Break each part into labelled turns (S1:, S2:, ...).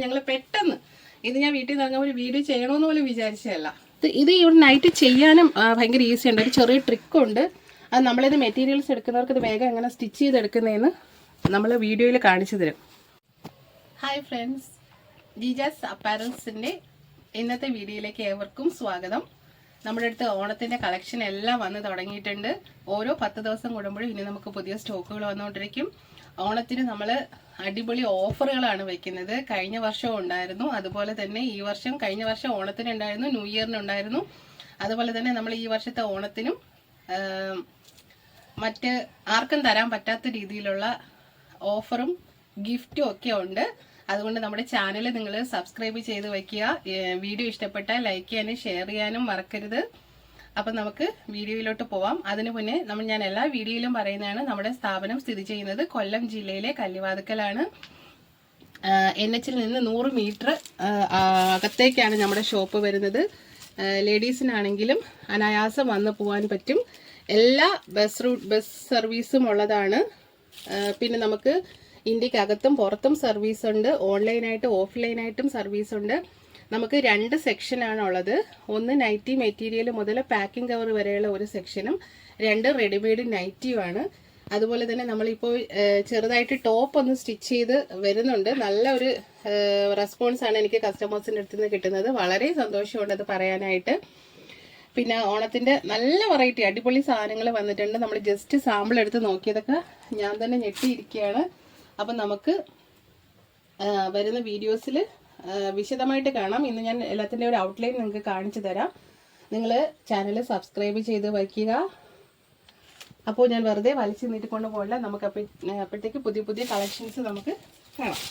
S1: ഞങ്ങൾ പെട്ടെന്ന് ഇത് ഞാൻ വീട്ടിൽ നിന്ന് ഇറങ്ങുമ്പോൾ ഒരു വീഡിയോ ചെയ്യണമെന്ന് പോലും വിചാരിച്ചതല്ല. ഇത് ഇവിടെ നൈറ്റ് ചെയ്യാനും ഭയങ്കര ഈസി ഉണ്ട്. ഒരു ചെറിയ ട്രിക്കുണ്ട്. അത് നമ്മളിത് മെറ്റീരിയൽസ് എടുക്കുന്നവർക്ക് ഇത് വേഗം എങ്ങനെ സ്റ്റിച്ച് ചെയ്തെടുക്കുന്നതെന്ന് നമ്മൾ വീഡിയോയിൽ കാണിച്ചു തരും. ഹായ് ഫ്രണ്ട്സ്, ജീജാസ് അപ്പാരൽസിൻ്റെ ഇന്നത്തെ വീഡിയോയിലേക്ക് ഏവർക്കും സ്വാഗതം. നമ്മുടെ അടുത്ത് ഓണത്തിൻ്റെ കളക്ഷൻ എല്ലാം വന്ന് തുടങ്ങിയിട്ടുണ്ട്. ഓരോ 10 ദിവസം കൂടുമ്പോഴും ഇനി നമുക്ക് പുതിയ സ്റ്റോക്കുകൾ വന്നുകൊണ്ടിരിക്കും. ഓണത്തിന് നമ്മൾ അടിപൊളി ഓഫറുകളാണ് വെക്കുന്നത്. കഴിഞ്ഞ വർഷവും ഉണ്ടായിരുന്നു, അതുപോലെ തന്നെ ഈ വർഷം കഴിഞ്ഞ വർഷം ഓണത്തിനുണ്ടായിരുന്നു, ന്യൂ ഇയറിനുണ്ടായിരുന്നു. അതുപോലെ തന്നെ നമ്മൾ ഈ വർഷത്തെ ഓണത്തിനും മറ്റ് ആർക്കും തരാൻ പറ്റാത്ത രീതിയിലുള്ള ഓഫറും ഗിഫ്റ്റും ഒക്കെ ഉണ്ട്. അതുകൊണ്ട് നമ്മുടെ ചാനൽ നിങ്ങൾ സബ്സ്ക്രൈബ് ചെയ്ത് വയ്ക്കുക. വീഡിയോ ഇഷ്ടപ്പെട്ടാൽ ലൈക്ക് ചെയ്യാനും ഷെയർ ചെയ്യാനും മറക്കരുത്. അപ്പം നമുക്ക് വീഡിയോയിലോട്ട് പോവാം. അതിനു മുന്നേ ഞാൻ എല്ലാ വീഡിയോയിലും പറയുന്നതാണ്, നമ്മുടെ സ്ഥാപനം സ്ഥിതി ചെയ്യുന്നത് കൊല്ലം ജില്ലയിലെ കല്ലിവാതുക്കലാണ്. NH നിന്ന് 100 മീറ്റർ അകത്തേക്കാണ് നമ്മുടെ ഷോപ്പ് വരുന്നത്. ലേഡീസിനാണെങ്കിലും അനായാസം വന്ന് പോകാൻ പറ്റും. എല്ലാ ബസ് സർവീസും ഉള്ളതാണ്. പിന്നെ നമുക്ക് ഇന്ത്യക്കകത്തും പുറത്തും സർവീസ് ഉണ്ട്. ഓൺലൈനായിട്ടും ഓഫ്ലൈനായിട്ടും സർവീസ് ഉണ്ട്. നമുക്ക് 2 സെക്ഷനാണ് ഉള്ളത്. ഒന്ന് നൈറ്റി മെറ്റീരിയൽ മുതൽ പാക്കിംഗ് കവർ വരെയുള്ള ഒരു സെക്ഷനും 2 റെഡിമെയ്ഡ് നൈറ്റിയുമാണ്. അതുപോലെ തന്നെ നമ്മളിപ്പോൾ ചെറുതായിട്ട് ടോപ്പ് ഒന്ന് സ്റ്റിച്ച് ചെയ്ത് വരുന്നുണ്ട്. നല്ല ഒരു റെസ്പോൺസാണ് എനിക്ക് കസ്റ്റമേഴ്സിൻ്റെ അടുത്ത് നിന്ന് കിട്ടുന്നത്. വളരെ സന്തോഷമുണ്ട് അത് പറയാനായിട്ട്. പിന്നെ ഓണത്തിൻ്റെ നല്ല വെറൈറ്റി അടിപൊളി സാധനങ്ങൾ വന്നിട്ടുണ്ട്. നമ്മൾ ജസ്റ്റ് സാമ്പിൾ എടുത്ത് നോക്കിയതൊക്കെ ഞാൻ തന്നെ ഞെട്ടിയിരിക്കുകയാണ്. അപ്പം നമുക്ക് വരുന്ന വീഡിയോസിൽ വിശദമായിട്ട് കാണാം. ഇന്ന് ഞാൻ എല്ലാത്തിൻ്റെ ഒരു ഔട്ട്ലൈൻ നിങ്ങൾക്ക് കാണിച്ചു തരാം. നിങ്ങൾ ചാനൽ സബ്സ്ക്രൈബ് ചെയ്ത് വയ്ക്കുക. അപ്പോൾ ഞാൻ വെറുതെ വലിച്ചു നീട്ടിക്കൊണ്ട് പോകില്ല. നമുക്ക് അപ്പോഴത്തേക്ക് പുതിയ പുതിയ കളക്ഷൻസ് നമുക്ക് കാണാം.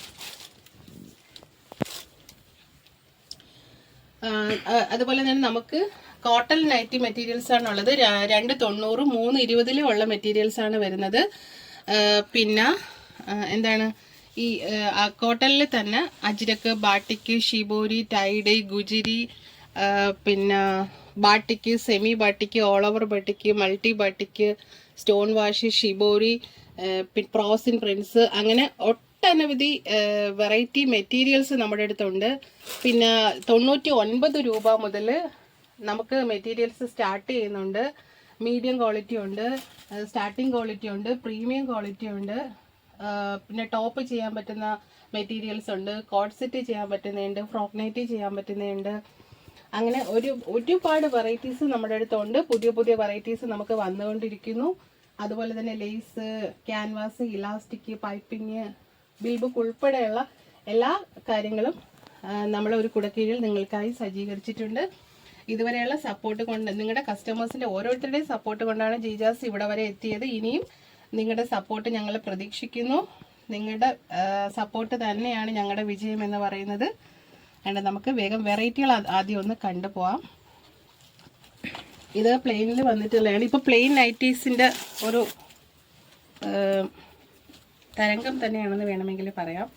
S1: അതുപോലെ തന്നെ നമുക്ക് കോട്ടൺ നൈറ്റി മെറ്റീരിയൽസ് ആണ് ഉള്ളത്. 290, 320 ഉള്ള മെറ്റീരിയൽസ് ആണ് വരുന്നത്. പിന്നെ എന്താണ് ഈ കോട്ടണിൽ തന്നെ അജ്രക്ക്, ബാട്ടിക്ക്, ഷിബോരി, ടൈഡ്, ഗുജിരി, പിന്നെ batik, semi batik, all over batik, multi batik, stone wash, shibori, പ്രോസിൻ പ്രിൻസ്, അങ്ങനെ ഒട്ടനവധി വെറൈറ്റി മെറ്റീരിയൽസ് നമ്മുടെ അടുത്തുണ്ട്. പിന്നെ 99 രൂപ മുതൽ നമുക്ക് മെറ്റീരിയൽസ് സ്റ്റാർട്ട് ചെയ്യുന്നുണ്ട്. മീഡിയം ക്വാളിറ്റി ഉണ്ട്, സ്റ്റാർട്ടിംഗ് ക്വാളിറ്റി ഉണ്ട്, പ്രീമിയം ക്വാളിറ്റി ഉണ്ട്. പിന്നെ ടോപ്പ് ചെയ്യാൻ പറ്റുന്ന മെറ്റീരിയൽസ് ഉണ്ട്, കോട്ട് സെറ്റ് ചെയ്യാൻ പറ്റുന്നുണ്ട്, ഫ്രോക്ക് നൈറ്റി ചെയ്യാൻ പറ്റുന്നുണ്ട്. അങ്ങനെ ഒരുപാട് വെറൈറ്റീസ് നമ്മുടെ അടുത്തുണ്ട്. പുതിയ പുതിയ വെറൈറ്റീസ് നമുക്ക് വന്നുകൊണ്ടിരിക്കുന്നു. അതുപോലെ തന്നെ ലേസ്, ക്യാൻവാസ്, ഇലാസ്റ്റിക്, പൈപ്പിങ്, ബിൽബുക്ക് ഉൾപ്പെടെയുള്ള എല്ലാ കാര്യങ്ങളും നമ്മളൊരു കുടക്കീഴിൽ നിങ്ങൾക്കായി സജ്ജീകരിച്ചിട്ടുണ്ട്. ഇതുവരെയുള്ള സപ്പോർട്ട് കൊണ്ട്, നിങ്ങളുടെ കസ്റ്റമേഴ്സിൻ്റെ ഓരോരുത്തരുടെയും സപ്പോർട്ട് കൊണ്ടാണ് ജീജാസ് ഇവിടെ വരെ എത്തിയത്. ഇനിയും നിങ്ങളുടെ സപ്പോർട്ട് ഞങ്ങൾ പ്രതീക്ഷിക്കുന്നു. നിങ്ങളുടെ സപ്പോർട്ട് തന്നെയാണ് ഞങ്ങളുടെ വിജയം എന്ന് പറയുന്നത്. അതുകൊണ്ട് നമുക്ക് വേഗം വെറൈറ്റികൾ ആദ്യം ഒന്ന് കണ്ടുപോവാം. ഇത് പ്ലെയിനിൽ വന്നിട്ടുള്ളതാണ്. ഇപ്പോൾ പ്ലെയിൻ നൈറ്റീസിൻ്റെ ഒരു തരംഗം തന്നെയാണെന്ന് വേണമെങ്കിൽ പറയാം.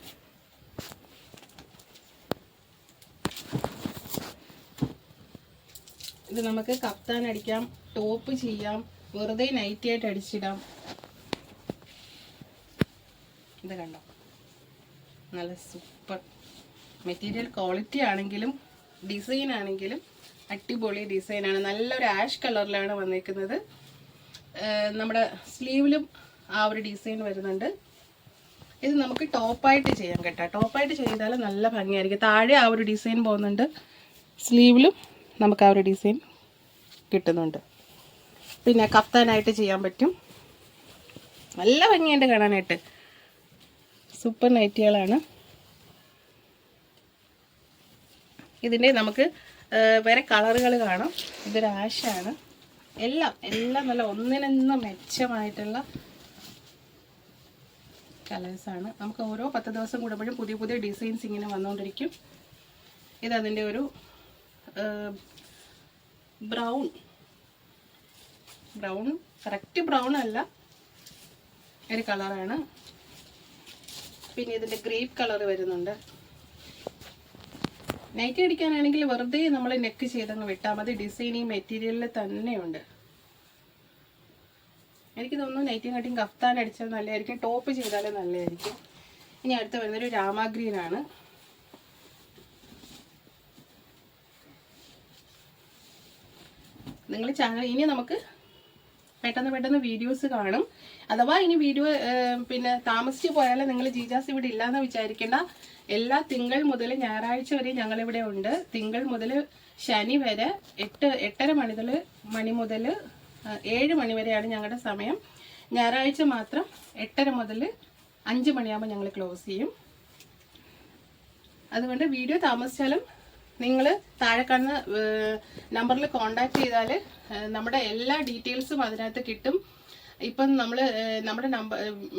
S1: ഇത് നമുക്ക് കഫ്താൻ അടിക്കാം, ടോപ്പ് ചെയ്യാം, വെറുതെ നൈറ്റി ആയിട്ട് അടിച്ചിടാം. ഇത് കണ്ടോ, നല്ല സൂപ്പർ മെറ്റീരിയൽ ക്വാളിറ്റി ആണെങ്കിലും ഡിസൈൻ ആണെങ്കിലും അടിപൊളി ഡിസൈനാണ്. നല്ലൊരു ആഷ് കളറിലാണ് വന്നിരിക്കുന്നത്. നമ്മുടെ സ്ലീവിലും ആ ഒരു ഡിസൈൻ വരുന്നുണ്ട്. ഇത് നമുക്ക് ടോപ്പായിട്ട് ചെയ്യാം കേട്ടോ. ടോപ്പായിട്ട് ചെയ്താൽ നല്ല ഭംഗിയായിരിക്കും. താഴെ ആ ഒരു ഡിസൈൻ പോകുന്നുണ്ട്, സ്ലീവിലും നമുക്ക് ആ ഒരു ഡിസൈൻ കിട്ടുന്നുണ്ട്. പിന്നെ കഫ്താനായിട്ട് ചെയ്യാൻ പറ്റും. നല്ല ഭംഗിയുണ്ട് കാണാനായിട്ട്. സൂപ്പർ നൈറ്റികളാണ്. ഇതിൻ്റെ നമുക്ക് വേറെ കളറുകൾ കാണാം. ഇതൊരു ആഷാണ്. എല്ലാം നല്ല ഒന്നിനൊന്ന് മെച്ചമായിട്ടുള്ള കളേഴ്സാണ്. നമുക്ക് ഓരോ 10 ദിവസം കൂടുമ്പോഴും പുതിയ പുതിയ ഡിസൈൻസ് ഇങ്ങനെ വന്നുകൊണ്ടിരിക്കും. ഇതതിൻ്റെ ഒരു ബ്രൗൺ കറക്റ്റ് ബ്രൗൺ അല്ല, ഒരു കളറാണ്. പിന്നെ ഇതിൻ്റെ ഗ്രേപ്പ് കളർ വരുന്നുണ്ട്. നൈറ്റി അടിക്കാനാണെങ്കിൽ വെറുതെ നമ്മൾ നെക്ക് ചെയ്തങ്ങ് വിട്ടാൽ മതി. ഡിസൈൻ ഈ മെറ്റീരിയലിൽ തന്നെയുണ്ട്. എനിക്ക് തോന്നുന്നു നൈറ്റിയും കാട്ടിയും കഫ്താൻ അടിച്ചാൽ നല്ലതായിരിക്കും, ടോപ്പ് ചെയ്താലും നല്ലതായിരിക്കും. ഇനി അടുത്ത് വരുന്നൊരു രാമ ഗ്രീനാണ്. നിങ്ങൾ ചാനൽ ഇനി നമുക്ക് പെട്ടെന്ന് വീഡിയോസ് കാണും. അഥവാ ഇനി വീഡിയോ പിന്നെ താമസിച്ച് പോയാലും നിങ്ങൾ ജീജാസ് ഇവിടെ ഇല്ലാന്ന് വിചാരിക്കേണ്ട. എല്ലാ തിങ്കൾ മുതൽ ഞായറാഴ്ച വരെ ഞങ്ങളിവിടെ ഉണ്ട്. തിങ്കൾ മുതൽ ശനി വരെ 8:30 മണി മുതൽ 7 മണി വരെയാണ് ഞങ്ങളുടെ സമയം. ഞായറാഴ്ച മാത്രം 8:30 മുതൽ 5 മണിയാകുമ്പോൾ ഞങ്ങൾ ക്ലോസ് ചെയ്യും. അതുകൊണ്ട് വീഡിയോ താമസിച്ചാലും നിങ്ങൾ താഴെ കാണുന്ന നമ്പറിൽ കോണ്ടാക്ട് ചെയ്താൽ നമ്മുടെ എല്ലാ ഡീറ്റെയിൽസും അതിനകത്ത് കിട്ടും. ഇപ്പം നമ്മുടെ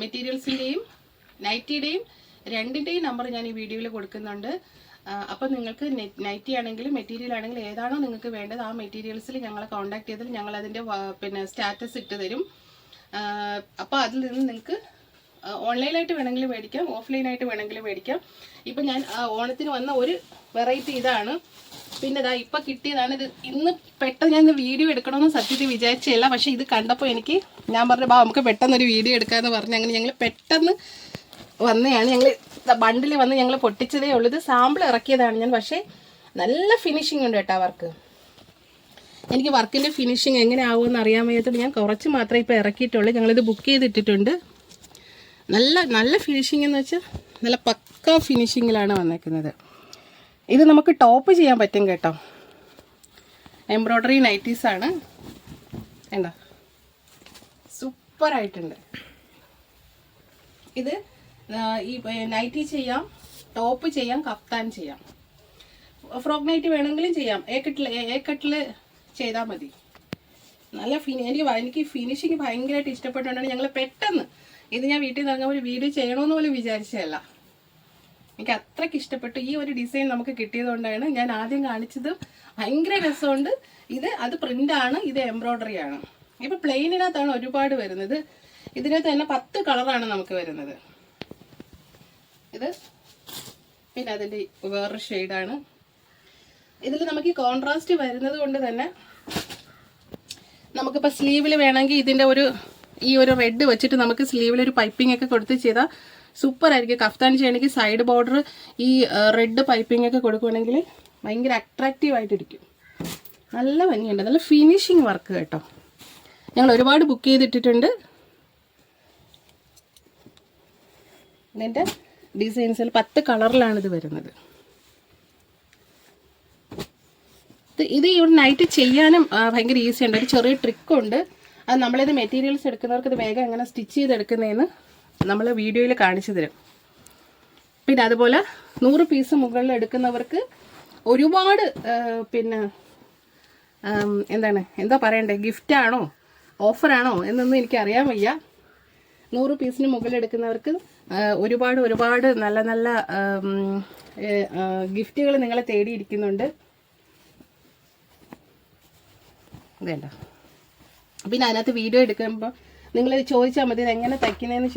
S1: മെറ്റീരിയൽസിൻ്റെയും നൈറ്റിയുടെയും രണ്ടിൻ്റെയും നമ്പർ ഞാൻ ഈ വീഡിയോയിൽ കൊടുക്കുന്നുണ്ട്. അപ്പം നിങ്ങൾക്ക് നൈറ്റി ആണെങ്കിലും മെറ്റീരിയൽ ആണെങ്കിലും ഏതാണോ നിങ്ങൾക്ക് വേണ്ടത് ആ മെറ്റീരിയൽസിൽ ഞങ്ങളെ കോണ്ടാക്ട് ചെയ്താൽ ഞങ്ങൾ അതിൻ്റെ പിന്നെ സ്റ്റാറ്റസ് ഇട്ട് തരും. അപ്പോൾ അതിൽ നിന്ന് നിങ്ങൾക്ക് ഓൺലൈനായിട്ട് വേണമെങ്കിൽ മേടിക്കാം, ഓഫ്ലൈനായിട്ട് വേണമെങ്കിൽ മേടിക്കാം. ഇപ്പം ഞാൻ ഓണത്തിന് വന്ന ഒരു വെറൈറ്റി ഇതാണ്. പിന്നെ ഇതാ ഇപ്പം കിട്ടിയതാണ്. ഇത് ഇന്ന് പെട്ടെന്ന് ഞാൻ വീഡിയോ എടുക്കണമെന്ന് സത്യത്തിൽ വിചാരിച്ചില്ല. പക്ഷേ ഇത് കണ്ടപ്പോൾ ഞാൻ പറഞ്ഞു നമുക്ക് പെട്ടെന്നൊരു വീഡിയോ എടുക്കാമെന്ന് പറഞ്ഞ് അങ്ങനെ ഞങ്ങൾ പെട്ടെന്ന് വന്നതാണ്. ഞങ്ങൾ ബണ്ടിൽ വന്ന് ഞങ്ങൾ പൊട്ടിച്ചതേ ഉള്ളൂ. ഇത് സാമ്പിൾ ഇറക്കിയതാണ് ഞാൻ. പക്ഷേ നല്ല ഫിനിഷിംഗ് ഉണ്ട് കേട്ടോ വർക്ക്. എനിക്ക് വർക്കിൻ്റെ ഫിനിഷിങ് എങ്ങനെ ആവുമെന്ന് അറിയാൻ വയ്യാത്തത് ഞാൻ കുറച്ച് മാത്രമേ ഇപ്പോൾ ഇറക്കിയിട്ടുള്ളൂ. ഞങ്ങളിത് ബുക്ക് ചെയ്തിട്ടിട്ടുണ്ട്. നല്ല ഫിനിഷിംഗ് എന്ന് വെച്ചാൽ നല്ല പക്ക ഫിനിഷിങ്ങിലാണ് വന്നേക്കുന്നത്. ഇത് നമുക്ക് ടോപ്പ് ചെയ്യാൻ പറ്റും കേട്ടോ. എംബ്രോയ്ഡറി നൈറ്റീസാണ്. എന്താ സൂപ്പറായിട്ടുണ്ട്. ഇത് ഈ നൈറ്റി ചെയ്യാം, ടോപ്പ് ചെയ്യാം, കഫ്താൻ ചെയ്യാം, ഫ്രോക്ക് നൈറ്റ് വേണമെങ്കിലും ചെയ്യാം. ഏക്കട്ടിൽ ചെയ്താൽ മതി. നല്ല എനിക്ക് ഫിനിഷിങ് ഭയങ്കരമായിട്ട് ഇഷ്ടപ്പെട്ടുകൊണ്ടാണ് ഞങ്ങൾ പെട്ടെന്ന് ഇത് ഞാൻ വീട്ടിൽ നിന്ന് ഇറങ്ങുമ്പോൾ ഒരു വീഡിയോ ചെയ്യണമെന്ന് പോലും വിചാരിച്ചതല്ല. എനിക്ക് അത്രയ്ക്ക് ഇഷ്ടപ്പെട്ടു. ഈ ഒരു ഡിസൈൻ നമുക്ക് കിട്ടിയതുകൊണ്ടാണ് ഞാൻ ആദ്യം കാണിച്ചത്. ഭയങ്കര രസമുണ്ട്. അത് പ്രിൻ്റാണ്, ഇത് എംബ്രോയ്ഡറി ആണ്. ഇപ്പോൾ പ്ലെയിനിനകത്താണ് ഒരുപാട് വരുന്നത്. ഇതിനകത്ത് തന്നെ 10 കളറാണ് നമുക്ക് വരുന്നത്. ഇത് പിന്നെ അതിൻ്റെ വേറൊരു ഷെയ്ഡാണ്. ഇതിൽ നമുക്ക് ഈ കോൺട്രാസ്റ്റ് വരുന്നത് കൊണ്ട് തന്നെ നമുക്കിപ്പോൾ സ്ലീവിൽ വേണമെങ്കിൽ ഇതിൻ്റെ ഈ ഒരു റെഡ് വെച്ചിട്ട് നമുക്ക് സ്ലീവിൽ ഒരു പൈപ്പിംഗ് ഒക്കെ കൊടുത്ത് ചെയ്താൽ സൂപ്പർ ആയിരിക്കും. കഫ്താൻ ചെയ്യണമെങ്കിൽ സൈഡ് ബോർഡർ ഈ റെഡ് പൈപ്പിംഗ് ഒക്കെ കൊടുക്കുകയാണെങ്കിൽ ഭയങ്കര അട്രാക്റ്റീവ് ആയിട്ടിരിക്കും. നല്ല ഭംഗിയുണ്ട്. നല്ല ഫിനിഷിങ് വർക്ക് കേട്ടോ. ഞങ്ങൾ ഒരുപാട് ബുക്ക് ചെയ്തിട്ടിട്ടുണ്ട്. ഇതിൻ്റെ ഡിസൈൻസിൽ 10 കളറിലാണ് ഇത് വരുന്നത്. ഇത് ഈ ഒരു നൈറ്റ് ചെയ്യാനും ഭയങ്കര ഈസി ഉണ്ട്. ഒരു ചെറിയ ട്രിക്കുണ്ട്. അത് നമ്മളിത് മെറ്റീരിയൽസ് എടുക്കുന്നവർക്ക് ഇത് വേഗം എങ്ങനെ സ്റ്റിച്ച് ചെയ്തെടുക്കുന്നതെന്ന് നമ്മൾ വീഡിയോയിൽ കാണിച്ചു തരും. പിന്നെ അതുപോലെ 100 പീസ് മുകളിൽ എടുക്കുന്നവർക്ക് ഒരുപാട് പിന്നെ എന്താ പറയണ്ടേ, ഗിഫ്റ്റാണോ ഓഫറാണോ എന്നൊന്നും എനിക്കറിയാൻ വയ്യ. 100 പീസിന് മുകളിൽ എടുക്കുന്നവർക്ക് ഒരുപാട് നല്ല ഗിഫ്റ്റുകൾ നിങ്ങളെ തേടിയിരിക്കുന്നുണ്ട്. വേണ്ട. പിന്നെ അതിനകത്ത് വീഡിയോ എടുക്കുമ്പോൾ നിങ്ങൾ ചോദിച്ചാൽ മതി ഇത് എങ്ങനെ തയ്ക്കുന്നതെന്ന്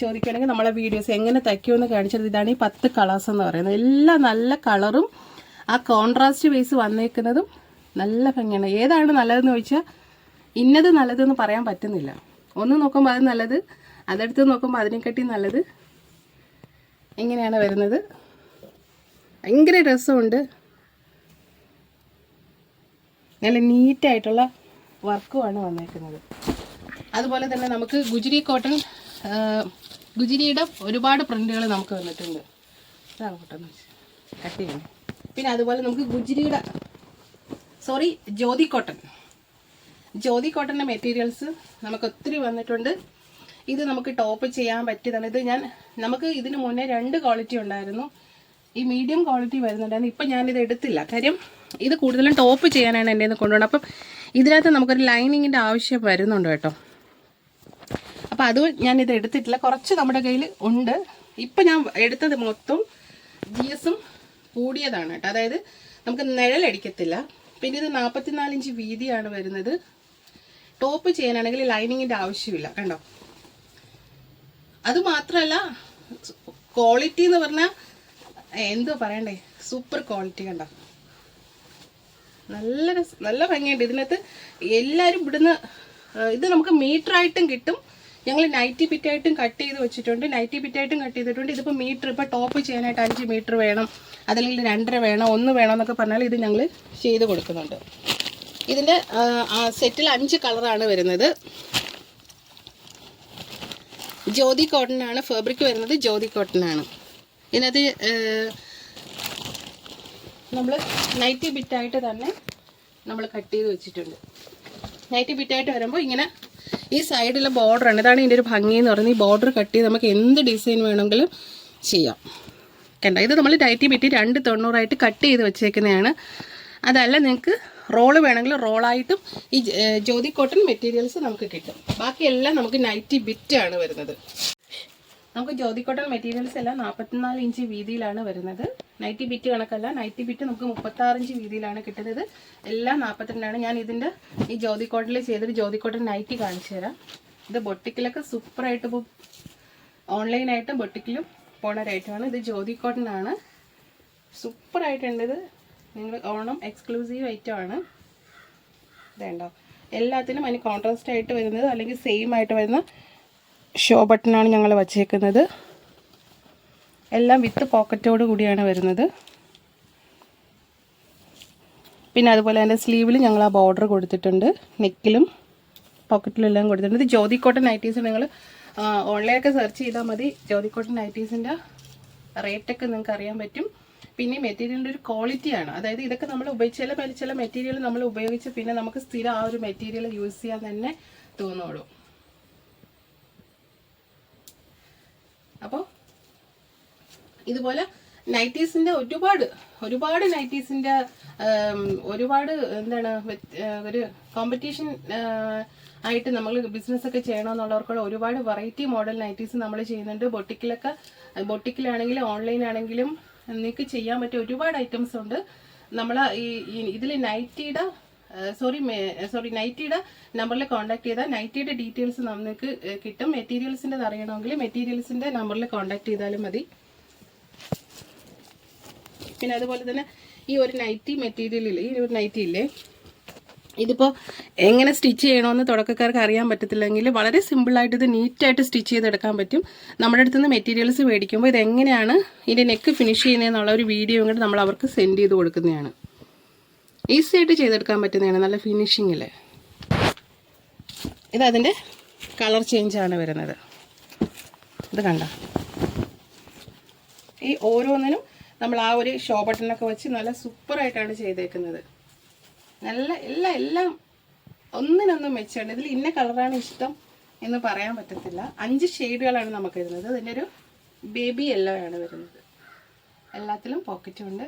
S1: ചോദിക്കുകയാണെങ്കിൽ നമ്മളെ വീഡിയോസ് എങ്ങനെ തയ്ക്കുമെന്ന് കാണിച്ചത്. ഇതാണ് ഈ 10 കളേഴ്സ് എന്ന് പറയുന്നത്. എല്ലാം നല്ല കളറും ആ കോൺട്രാസ്റ്റ് ബേസ് വന്നേക്കുന്നതും നല്ല ഭംഗിയാണ്. ഏതാണ് നല്ലതെന്ന് ചോദിച്ചാൽ ഇന്നത് നല്ലതെന്ന് പറയാൻ പറ്റുന്നില്ല. ഒന്ന് നോക്കുമ്പോൾ അത് നല്ലത്, അതെടുത്ത് നോക്കുമ്പോൾ അതിനെക്കാട്ടി നല്ലത്. ഇങ്ങനെയാണ് വരുന്നത്. ഭയങ്കര രസമുണ്ട്. നല്ല നീറ്റായിട്ടുള്ള വർക്കുമാണ് വന്നേക്കുന്നത്. അതുപോലെ തന്നെ നമുക്ക് ഗുജറി കോട്ടൺ, ഗുജരിയുടെ ഒരുപാട് പ്രിന്റുകൾ നമുക്ക് വന്നിട്ടുണ്ട്. കട്ട് ചെയ്യണം. പിന്നെ അതുപോലെ നമുക്ക് ജ്യോതി കോട്ടൻ്റെ മെറ്റീരിയൽസ് നമുക്ക് ഒത്തിരി വന്നിട്ടുണ്ട്. ഇത് നമുക്ക് ടോപ്പ് ചെയ്യാൻ പറ്റിയതാണ്. നമുക്ക് ഇതിന് മുന്നേ 2 ക്വാളിറ്റി ഉണ്ടായിരുന്നു. ഈ മീഡിയം ക്വാളിറ്റി വരുന്നുണ്ടായിരുന്നു. ഇപ്പം ഞാനിത് എടുത്തില്ല. കാര്യം ഇത് കൂടുതലും ടോപ്പ് ചെയ്യാനാണ് എൻ്റെ നിന്ന് കൊണ്ടുപോകുന്നത്. അപ്പം ഇതിനകത്ത് നമുക്കൊരു ലൈനിങ്ങിൻ്റെ ആവശ്യം വരുന്നുണ്ട് കേട്ടോ. അപ്പോൾ അത് ഞാനിത് എടുത്തിട്ടില്ല. കുറച്ച് നമ്മുടെ കയ്യിൽ ഉണ്ട്. ഇപ്പം ഞാൻ എടുത്തത് മൊത്തം GS കൂടിയതാണ് കേട്ടോ. അതായത് നമുക്ക് നിഴലടിക്കത്തില്ല. പിന്നെ ഇത് 44 ഇഞ്ച് വീതിയാണ് വരുന്നത്. ടോപ്പ് ചെയ്യാനാണെങ്കിൽ ലൈനിങ്ങിൻ്റെ ആവശ്യമില്ല കണ്ടോ. അതുമാത്രമല്ല ക്വാളിറ്റി എന്ന് പറഞ്ഞാൽ എന്തോ പറയണ്ടേ, സൂപ്പർ ക്വാളിറ്റി കണ്ടോ. നല്ല ഭംഗിയുണ്ട്. ഇതിനകത്ത് എല്ലാവരും ഇവിടുന്ന് ഇത് നമുക്ക് മീറ്ററായിട്ടും കിട്ടും. ഞങ്ങൾ നൈറ്റി പിറ്റായിട്ടും കട്ട് ചെയ്ത് വെച്ചിട്ടുണ്ട്. നൈറ്റി പിറ്റായിട്ടും കട്ട് ചെയ്തിട്ടുണ്ട്. ഇതിപ്പോൾ മീറ്റർ, ഇപ്പോൾ ടോപ്പ് ചെയ്യാനായിട്ട് 5 മീറ്റർ വേണം, അതല്ലെങ്കിൽ 2.5 വേണം, 1 വേണം എന്നൊക്കെ പറഞ്ഞാൽ ഇത് ഞങ്ങൾ ചെയ്ത് കൊടുക്കുന്നുണ്ട്. ഇതിൻ്റെ സെറ്റിൽ 5 കളറാണ് വരുന്നത്. ജ്യോതി കോട്ടൺ ആണ് ഫാബ്രിക് വരുന്നത്. ജ്യോതി കോട്ടൺ ആണ്. ഇതിനകത്ത് നമ്മൾ നൈറ്റി ബിറ്റായിട്ട് തന്നെ നമ്മൾ കട്ട് ചെയ്ത് വെച്ചിട്ടുണ്ട്. നൈറ്റി ബിറ്റായിട്ട് വരുമ്പോൾ ഇങ്ങനെ ഈ സൈഡിലെ ബോർഡറാണ്. ഇതാണ് ഇതിൻ്റെ ഒരു ഭംഗി എന്ന് പറയുന്നത്. ഈ ബോർഡർ കട്ട് ചെയ്ത് നമുക്ക് എന്ത് ഡിസൈൻ വേണമെങ്കിലും ചെയ്യാം. കണ്ട, ഇത് നമ്മൾ നൈറ്റി ബിറ്റ് 290 കട്ട് ചെയ്ത് വെച്ചേക്കുന്നതാണ്. അതല്ല നിങ്ങൾക്ക് റോള് വേണമെങ്കിൽ റോളായിട്ടും ഈ ജ്യോതി കോട്ടൺ മെറ്റീരിയൽസ് നമുക്ക് കിട്ടും. ബാക്കിയെല്ലാം നമുക്ക് നൈറ്റി ബിറ്റാണ് വരുന്നത്. നമുക്ക് ജ്യോതി കോട്ടൺ മെറ്റീരിയൽസ് എല്ലാം 44 ഇഞ്ച് വീതിയിലാണ് വരുന്നത്. നൈറ്റി ബിറ്റ് കണക്കല്ല. നൈറ്റി ബിറ്റ് നമുക്ക് 36 ഇഞ്ച് വീതിയിലാണ് കിട്ടുന്നത്. എല്ലാം 42ആണ്. ഞാൻ ഇതിൻ്റെ ഈ ജ്യോതി കോട്ടണിൽ ചെയ്തൊരു ജ്യോതി കോട്ടൺ നൈറ്റി കാണിച്ചു തരാം. ഇത് ബൊട്ടിക്കിലൊക്കെ സൂപ്പറായിട്ട് ഇപ്പോൾ ഓൺലൈനായിട്ടും ബൊട്ടിക്കിലും പോണ റേറ്റാണ്. ഇത് ജ്യോതി കോട്ടൺ ആണ്. സൂപ്പറായിട്ടുണ്ട്. ഇത് നിങ്ങൾ ഓണം എക്സ്ക്ലൂസീവ് ഐറ്റമാണ്. ഇതുണ്ടോ, എല്ലാത്തിനും അതിന് കോൺട്രാസ്റ്റ് ആയിട്ട് വരുന്നത് അല്ലെങ്കിൽ സെയിം ആയിട്ട് വരുന്ന ഷോ ബട്ടണാണ് ഞങ്ങൾ വച്ചേക്കുന്നത്. എല്ലാം വിത്ത് പോക്കറ്റോട് കൂടിയാണ് വരുന്നത്. പിന്നെ അതുപോലെ തന്നെ സ്ലീവിൽ ഞങ്ങൾ ആ ബോർഡർ കൊടുത്തിട്ടുണ്ട്. നെക്കിലും പോക്കറ്റിലും എല്ലാം കൊടുത്തിട്ടുണ്ട്. ഇത് ജ്യോതി കോട്ടൺ നൈറ്റീസ് നിങ്ങൾ ഓൺലൈനൊക്കെ സെർച്ച് ചെയ്താൽ മതി. ജ്യോതി കോട്ടൺ നൈറ്റീസിൻ്റെ റേറ്റൊക്കെ നിങ്ങൾക്ക് അറിയാൻ പറ്റും. പിന്നെ മെറ്റീരിയലിൻ്റെ ഒരു ക്വാളിറ്റിയാണ്. അതായത് ഇതൊക്കെ നമ്മൾ ചില മെറ്റീരിയൽ നമ്മൾ ഉപയോഗിച്ച് പിന്നെ നമുക്ക് സ്ഥിരം ആ ഒരു മെറ്റീരിയൽ യൂസ് ചെയ്യാൻ തന്നെ തോന്നുള്ളൂ. അപ്പോൾ ഇതുപോലെ നൈറ്റീസിൻ്റെ ഒരുപാട് നൈറ്റീസിൻ്റെ ഒരുപാട് എന്താണ് ഒരു കോമ്പറ്റീഷൻ ആയിട്ട് നമ്മൾ ബിസിനസ്സൊക്കെ ചെയ്യണമെന്നുള്ളവർക്കുള്ള ഒരുപാട് വെറൈറ്റി മോഡൽ നൈറ്റീസ് നമ്മൾ ചെയ്യുന്നുണ്ട്. ബൊട്ടിക്കിലാണെങ്കിലും ഓൺലൈനാണെങ്കിലും നിങ്ങൾക്ക് ചെയ്യാൻ പറ്റിയ ഒരുപാട് ഐറ്റംസ് ഉണ്ട്. നമ്മൾ ഇതിൽ നൈറ്റിയുടെ നമ്പറിൽ കോൺടാക്ട് ചെയ്താൽ നൈറ്റിയുടെ ഡീറ്റെയിൽസ് നമുക്ക് കിട്ടും. മെറ്റീരിയൽസിൻ്റെ അറിയണമെങ്കിൽ മെറ്റീരിയൽസിൻ്റെ നമ്പറിൽ കോൺടാക്ട് ചെയ്താലും മതി. പിന്നെ അതുപോലെ തന്നെ ഈ ഒരു നൈറ്റി മെറ്റീരിയലില്ലേ, ഈ ഒരു നൈറ്റി ഇല്ലേ, ഇതിപ്പോൾ എങ്ങനെ സ്റ്റിച്ച് ചെയ്യണമെന്ന് തുടക്കക്കാർക്ക് അറിയാൻ പറ്റത്തില്ലെങ്കിൽ വളരെ സിമ്പിളായിട്ട് ഇത് നീറ്റായിട്ട് സ്റ്റിച്ച് ചെയ്തെടുക്കാൻ പറ്റും. നമ്മുടെ അടുത്ത് നിന്ന് മെറ്റീരിയൽസ് മേടിക്കുമ്പോൾ ഇതെങ്ങനെയാണ് ഇതിൻ്റെ നെക്ക് ഫിനിഷ് ചെയ്യുന്നതെന്നുള്ള ഒരു വീഡിയോ കൂടെ നമ്മൾ അവർക്ക് സെൻഡ് ചെയ്ത് കൊടുക്കുന്നതാണ്. ഈസി ആയിട്ട് ചെയ്തെടുക്കാൻ പറ്റുന്നതാണ്, നല്ല ഫിനിഷിങ്ങിൽ. ഇതതിൻ്റെ കളർ ചേഞ്ചാണ് വരുന്നത്. ഇത് കണ്ട, ഈ ഓരോന്നിനും നമ്മൾ ആ ഒരു ഷോ ബട്ടണൊക്കെ വെച്ച് നല്ല സൂപ്പറായിട്ടാണ് ചെയ്തേക്കുന്നത്. നല്ല എല്ലാം ഒന്നിനൊന്നും മെച്ചമാണ്. ഇതിൽ ഇന്ന കളറാണ് ഇഷ്ടം എന്ന് പറയാൻ പറ്റത്തില്ല. 5 ഷെയ്ഡുകളാണ് നമുക്ക് വരുന്നത്. അതിൻ്റെ ഒരു ബേബി യെല്ലോ ആണ് വരുന്നത്. എല്ലാത്തിലും പോക്കറ്റും ഉണ്ട്.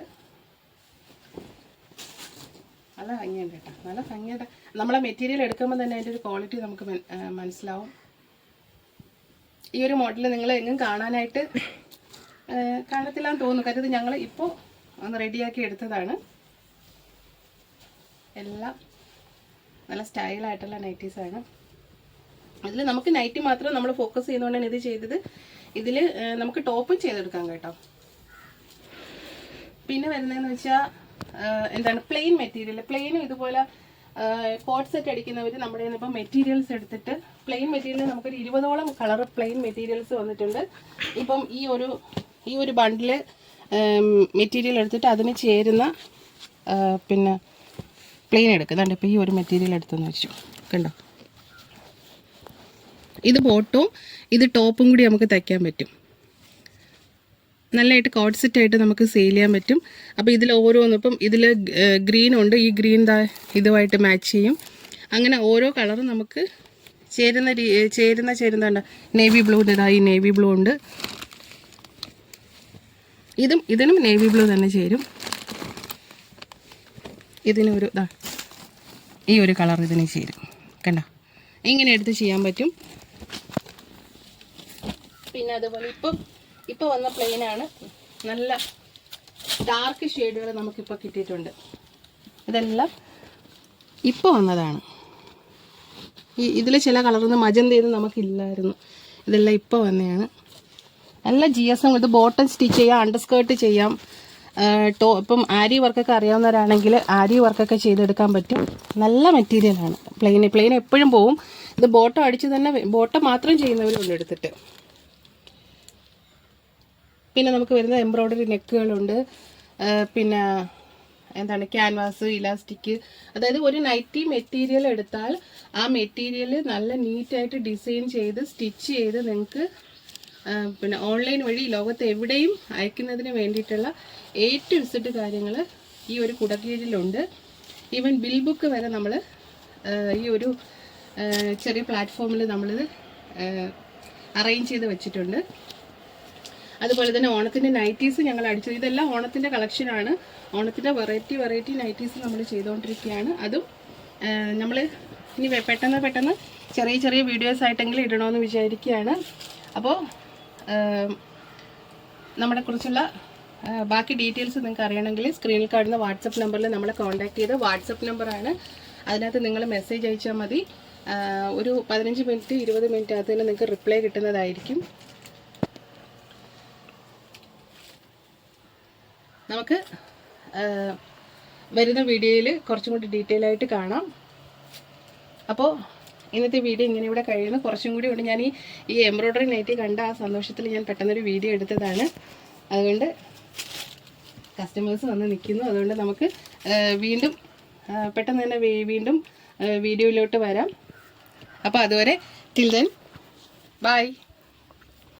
S1: നല്ല ഭംഗിയുണ്ട് കേട്ടോ, നല്ല ഭംഗിയുണ്ട്. നമ്മളെ മെറ്റീരിയൽ എടുക്കുമ്പോൾ തന്നെ അതിൻ്റെ ഒരു ക്വാളിറ്റി നമുക്ക് മനസ്സിലാവും. ഈ ഒരു മോഡൽ നിങ്ങൾ എങ്ങും കാണാനായിട്ട് കാണത്തില്ലാന്ന് തോന്നുന്നു. കാര്യം ഇത് ഞങ്ങൾ ഇപ്പോൾ ഒന്ന് റെഡിയാക്കി എടുത്തതാണ്. എല്ലാം നല്ല സ്റ്റൈലായിട്ടുള്ള നൈറ്റീസാണ്. അതിൽ നമുക്ക് നൈറ്റി മാത്രം നമ്മൾ ഫോക്കസ് ചെയ്യുന്നതുകൊണ്ടാണ് ഇത് ചെയ്തത്. ഇതിൽ നമുക്ക് ടോപ്പും ചെയ്തെടുക്കാം കേട്ടോ. പിന്നെ വരുന്നതെന്ന് വെച്ചാൽ എന്താണ്, പ്ലെയിൻ മെറ്റീരിയൽ. പ്ലെയിനും ഇതുപോലെ കോട്ട് സെറ്റ് അടിക്കുന്നവർ നമ്മുടെ ഇപ്പം മെറ്റീരിയൽസ് എടുത്തിട്ട് പ്ലെയിൻ മെറ്റീരിയൽ നമുക്കൊരു 20ഓളം കളർ പ്ലെയിൻ മെറ്റീരിയൽസ് വന്നിട്ടുണ്ട്. ഇപ്പം ഈ ഒരു ബണ്ടില് മെറ്റീരിയൽ എടുത്തിട്ട് അതിന് ചേരുന്ന പിന്നെ പ്ലെയിൻ എടുക്കുന്നുണ്ട്. ഇപ്പോൾ ഈ ഒരു മെറ്റീരിയൽ എടുത്തെന്ന് വെച്ചു, കണ്ടോ. ഇത് ബോട്ടവും ഇത് ടോപ്പും കൂടി നമുക്ക് തയ്ക്കാൻ പറ്റും. നല്ലതായിട്ട് കോട്ട് സെറ്റായിട്ട് നമുക്ക് സെയിൽ ചെയ്യാൻ പറ്റും. അപ്പോൾ ഇതിൽ ഓരോന്നും ഇപ്പം ഇതിൽ ഗ്രീനുണ്ട്, ഈ ഗ്രീൻ ഇതുമായിട്ട് മാച്ച് ചെയ്യും. അങ്ങനെ ഓരോ കളറും നമുക്ക് ചേരുന്ന നേവി ബ്ലൂ, ഈ നേവി ബ്ലൂ ഉണ്ട്. ഇതിനും നേവി ബ്ലൂ തന്നെ ചേരും. ഇതിനൊരു ഈ ഒരു കളർ ഇതിന് ചേരും, കണ്ടോ. ഇങ്ങനെ എടുത്ത് ചെയ്യാൻ പറ്റും. പിന്നെ അതുപോലെ ഇപ്പോൾ വന്ന പ്ലെയിനാണ്. നല്ല ഡാർക്ക് ഷെയ്ഡുകൾ നമുക്കിപ്പോൾ കിട്ടിയിട്ടുണ്ട്. ഇതെല്ലാം ഇപ്പോൾ വന്നതാണ്. ഇതിൽ ചില കളറൊന്നും മജന്തയൊന്നും നമുക്കില്ലായിരുന്നു. ഇതെല്ലാം ഇപ്പോൾ വന്നതാണ്. നല്ല GSM. ഇത് ബോട്ടം സ്റ്റിച്ച് ചെയ്യാം, അണ്ടർസ്കേർട്ട് ചെയ്യാം. ഇപ്പം ആരി വർക്കൊക്കെ അറിയാവുന്നവരാണെങ്കിൽ ആരി വർക്കൊക്കെ ചെയ്തെടുക്കാൻ പറ്റും. നല്ല മെറ്റീരിയലാണ്. പ്ലെയിൻ എപ്പോഴും പോവും. ഇത് ബോട്ടം അടിച്ച് തന്നെ ബോട്ടം മാത്രം ചെയ്യുന്നവരുണ്ട് എടുത്തിട്ട്. പിന്നെ നമുക്ക് വരുന്ന എംബ്രോയ്ഡറി നെക്കുകളുണ്ട്. പിന്നെ എന്താണ് ക്യാൻവാസ്, ഇലാസ്റ്റിക്, അതായത് ഒരു നൈറ്റി മെറ്റീരിയൽ എടുത്താൽ ആ മെറ്റീരിയൽ നല്ല നീറ്റായിട്ട് ഡിസൈൻ ചെയ്ത് സ്റ്റിച്ച് ചെയ്ത് നിങ്ങൾക്ക് പിന്നെ ഓൺലൈൻ വഴി ലോകത്ത് എവിടെയും അയക്കുന്നതിന് വേണ്ടിയിട്ടുള്ള ഏറ്റവും ഇസഡ് കാര്യങ്ങൾ ഈ ഒരു കുടക്കീഴിലുണ്ട്. ഈവൻ ബിൽ ബുക്ക് വരെ നമ്മൾ ഈ ഒരു ചെറിയ പ്ലാറ്റ്ഫോമിൽ നമ്മളിത് അറേഞ്ച് ചെയ്ത് വെച്ചിട്ടുണ്ട്. അതുപോലെ തന്നെ ഓണത്തിൻ്റെ നൈറ്റീസ് ഞങ്ങൾ അടിച്ചത്, ഇതെല്ലാം ഓണത്തിൻ്റെ കളക്ഷനാണ്. ഓണത്തിൻ്റെ വെറൈറ്റി നൈറ്റീസ് നമ്മൾ ചെയ്തുകൊണ്ടിരിക്കുകയാണ്. അതും നമ്മൾ ഇനി പെട്ടെന്ന് ചെറിയ വീഡിയോസ് ആയിട്ടെങ്കിലും ഇടണമെന്ന് വിചാരിക്കുകയാണ്. അപ്പോൾ നമ്മളെ കുറിച്ചുള്ള ബാക്കി ഡീറ്റെയിൽസ് നിങ്ങൾക്ക് അറിയണമെങ്കിൽ സ്ക്രീനിൽ കാണുന്ന വാട്സപ്പ് നമ്പറിൽ നമ്മളെ കോൺടാക്ട് ചെയ്ത്, വാട്സപ്പ് നമ്പറാണ്, അതിനകത്ത് നിങ്ങൾ മെസ്സേജ് അയച്ചാൽ മതി. ഒരു 15 മിനിറ്റ് 20 മിനിറ്റ് അതിന് നിങ്ങൾക്ക് റിപ്ലൈ കിട്ടുന്നതായിരിക്കും. നമുക്ക് വരുന്ന വീഡിയോയിൽ കുറച്ചും കൂടി ഡീറ്റെയിൽ ആയിട്ട് കാണാം. അപ്പോൾ ഇന്നത്തെ വീഡിയോ ഇങ്ങനെ ഇവിടെ കഴിയുന്നു. കുറച്ചും കൂടി ഉണ്ട്. ഞാൻ ഈ എംബ്രോയ്ഡറി നൈറ്റി കണ്ട ആ സന്തോഷത്തിൽ ഞാൻ പെട്ടെന്നൊരു വീഡിയോ എടുത്തതാണ്. അതുകൊണ്ട് കസ്റ്റമേഴ്സ് വന്ന് നിൽക്കുന്നു. അതുകൊണ്ട് നമുക്ക് വീണ്ടും പെട്ടെന്ന് തന്നെ വീണ്ടും വീഡിയോയിലോട്ട് വരാം. അപ്പോൾ അതുവരെ ടിൽ ദെൻ ബൈ.